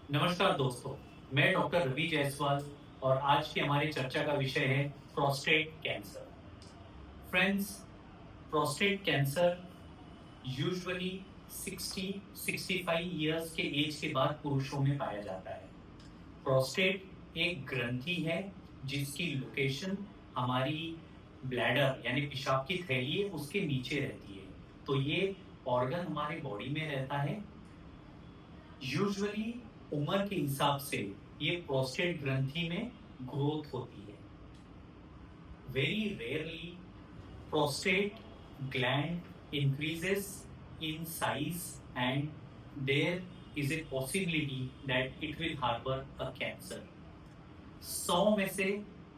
नमस्कार दोस्तों, मैं डॉक्टर रवि जायसवाल और आज की हमारी चर्चा का विषय है prostate cancer. Friends, prostate cancer usually 60-65 years के एज के बाद पुरुषों में पाया जाता है। प्रोस्टेट एक ग्रंथि है जिसकी लोकेशन हमारी ब्लैडर यानी पेशाब की थैली है उसके नीचे रहती है। तो ये ऑर्गन हमारे बॉडी में रहता है। यूजुअली उम्र के हिसाब से ये प्रोस्टेट ग्रंथि में ग्रोथ होती है। Very rarely prostate gland increases in size and there is a possibility that it will harbor a cancer. 100 में से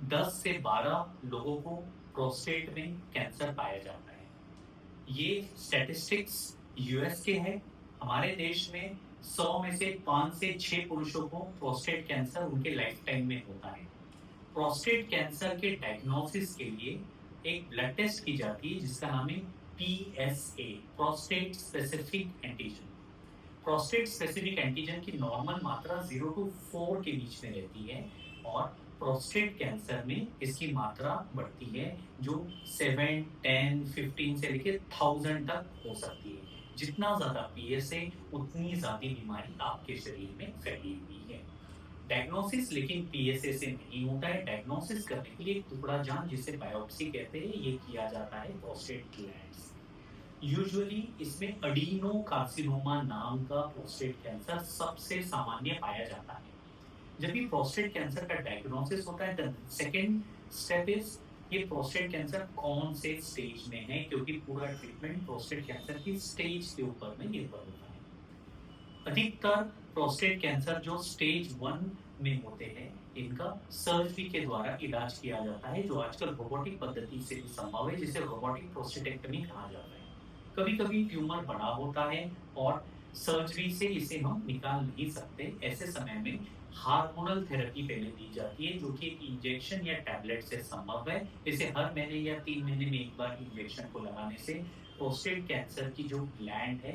10 से 12 लोगों को प्रोस्टेट में कैंसर पाया जाता है। ये स्टैटिस्टिक्स यूएस के हैं। हमारे देश में 100 में से 5 से 6 पुरुषों को प्रोस्टेट कैंसर उनके लाइफ टाइम में होता है। प्रोस्टेट कैंसर के डायग्नोसिस के लिए एक ब्लड टेस्ट की जाती है जिसका नाम है PSA, prostate specific antigen. Prostate specific antigen की नॉर्मल मात्रा 0 to 4 के बीच में रहती है और प्रोस्टेट कैंसर में इसकी मात्रा बढ़ती है जो 7, 10, 15 से लेकर 1000 तक हो सकती है। जितना ज्यादा PSA उतनी ज्यादा बीमारी आपके शरीर में फैली हुई है। डायग्नोसिस लेकिन पीएसए से नहीं होता है। डायग्नोसिस करने के लिए एक टुकड़ा जान जिसे बायोप्सी कहते हैं ये किया जाता है प्रोस्टेट ग्लैंड्स। यूजुअली इसमें अडीनो कार्सिनोमा नाम का प्रोस्टेट कैंसर सबसे सामान्य पाया जाता है। जब भी प्रोस्टेट कैंसर का डायग्नोसिस होता है द सेकेंड स्टेप इज ये प्रोस्टेट कैंसर कौन से स्टेज में है, क्योंकि पूरा ट्रीटमेंट प्रोस्टेट कैंसर की स्टेज के ऊपर में निर्भर होता है। अधिकतर प्रोस्टेट कैंसर जो स्टेज 1 में होते हैं इनका सर्जरी के द्वारा इलाज किया जाता है जो आजकल रोबोटिक पद्धति से भी संभव है, जिसे रोबोटिक प्रोस्टेटेक्टमी कहा जाता है। कभी कभी ट्यूमर बड़ा होता है और सर्जरी से इसे हम निकाल नहीं सकते। ऐसे समय में हार्मोनल थेरेपी पहले दी जाती है जो कि एक इंजेक्शन या टैबलेट से संभव है। इसे हर महीने या 3 महीने में एक बार इंजेक्शन को लगाने से प्रोस्टेट कैंसर की जो ग्लैंड है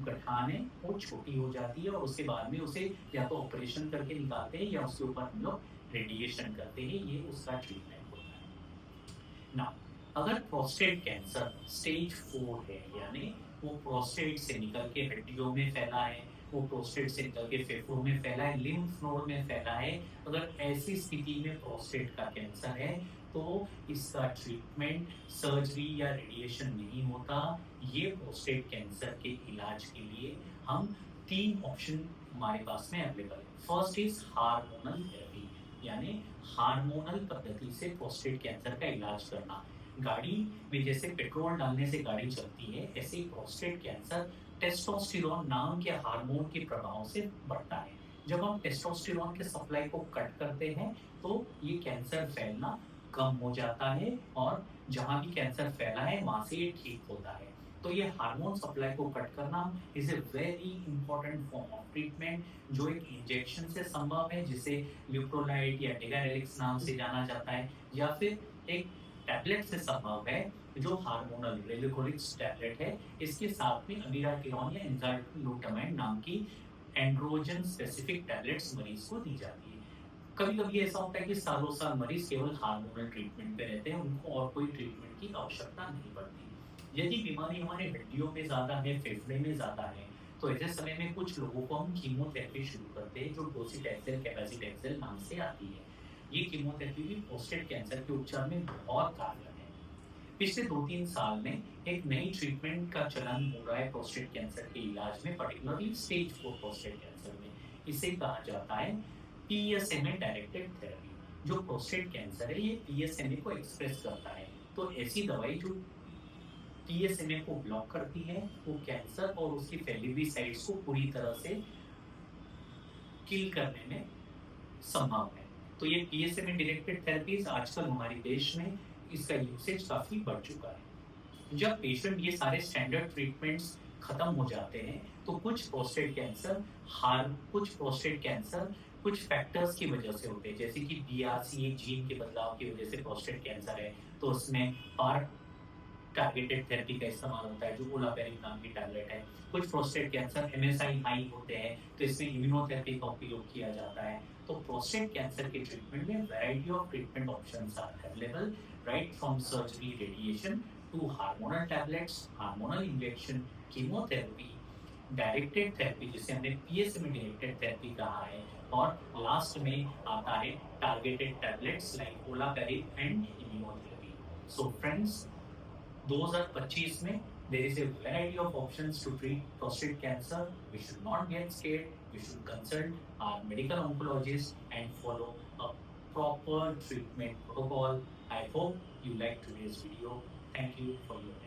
गठान है वो छोटी हो जाती है और उसके बाद में उसे या तो ऑपरेशन करके निकालते हैं या उसके ऊपर हम लोग रेडिएशन करते हैं। ये उसका ट्रीटमेंट होता है ना। अगर प्रोस्टेट कैंसर स्टेज 4 है यानी वो प्रोस्टेट से निकल के हड्डियों में फैला है, वो प्रोस्टेट से निकल के फेफड़ों में फैला है, लिम्फ नोड में फैला है, अगर ऐसी स्थिति में प्रोस्टेट का कैंसर है तो इसका ट्रीटमेंट सर्जरी या रेडिएशन नहीं होता। ये प्रोस्टेट कैंसर के इलाज के लिए हम 3 ऑप्शन हमारे पास में अवेलेबल है। फर्स्ट इज हार्मोनल थेरेपी यानी हार्मोनल पद्धति से प्रोस्टेट कैंसर का इलाज करना। गाड़ी में जैसे पेट्रोल डालने से गाड़ी चलती है, ऐसे ही प्रोस्टेट कैंसर टेस्टोस्टेरोन नाम के हार्मोन के प्रभाव से बढ़ता है। जब हम टेस्टोस्टेरोन के सप्लाई को कट करते हैं तो ये कैंसर फैलना कम हो जाता है और जहां भी कैंसर फैला है वहां से ये ठीक होता है। तो ये हार्मोन सप्लाई को कट करना is a very important form of treatment जो एक इंजेक्शन से संभव है जिसे ल्यूप्रोलाइड या डेगारेलिक्स नाम से जाना जाता है, या फिर एक टैबलेट से संभव है जो हार्मोनल रेलिकोलिक्स टैबलेट है। इसके साथ में अमीराटिरॉन या एंजाइक्लोटामाइन नाम की एंड्रोजन स्पेसिफिक टैबलेट्स मरीज को दी जाती है। कभी कभी ऐसा होता है कि सालों साल मरीज केवल हार्मोनल ट्रीटमेंट पे रहते हैं, उनको और कोई ट्रीटमेंट की आवश्यकता नहीं पड़ती। यदि बीमारी हमारे हड्डियों में ज्यादा है, फेफड़े में ज्यादा है, तो ऐसे समय में कुछ लोगों को हम कीमोथेरेपी शुरू करते हैं जो डोसीटैक्सेल कैपेसिटैक्सेल नाम से आती है। ये कीमोथेरेपी भी प्रोस्टेट कैंसर के उपचार में बहुत कारगर है। पिछले 2-3 साल में एक नई ट्रीटमेंट का चलन हो रहा है प्रोस्टेट कैंसर के इलाज में, पर्टिकुलरली स्टेज 4 प्रोस्टेट कैंसर में। इसे कहा जाता है PSMA डायरेक्टेड थेरेपी। जो प्रोस्टेट कैंसर है ये PSMA को एक्सप्रेस करता है। तो ऐसी दवाई जो PSMA को ब्लॉक करती है वो कैंसर और उसकी फैली हुई साइट्स को पूरी तरह से किल करने में संभव है। तो ये PSMA डायरेक्टेड थेरेपीज आजकल हमारे देश में इसका यूसेज काफी बढ़ चुका है। जब पेशेंट ये सारे स्टैंडर्ड ट्रीटमेंट्स खत्म हो जाते हैं तो कुछ प्रोस्टेट कैंसर कुछ फैक्टर्स की वजह से होते हैं, जैसे कि BRCA जीन के बदलाव की वजह से प्रोस्टेट कैंसर है तो उसमें पार्ट टारगेटेड थेरेपी का इस्तेमाल होता है, जो ओलापेरिक नाम की टैबलेट है। कुछ प्रोस्टेट कैंसर एमएसआई हाई होते हैं, तो इसमें इम्यूनोथेरेपी का उपयोग किया जाता है। तो प्रोस्टेट कैंसर के ट्रीटमेंट में variety of treatment options are available, right from surgery, radiation to hormonal tablets, hormonal injection, chemotherapy, directed therapy जिसे हमने पीएसए में डायरेक्टेड थेरेपी कहा है, और लास्ट में आता है targeted tablets like olaparib and immunotherapy. So friends, 2025 में there is a variety of options to treat prostate cancer. We should not get scared. We should consult our medical oncologist and follow a proper treatment protocol. I hope you liked today's video. Thank you for your attention.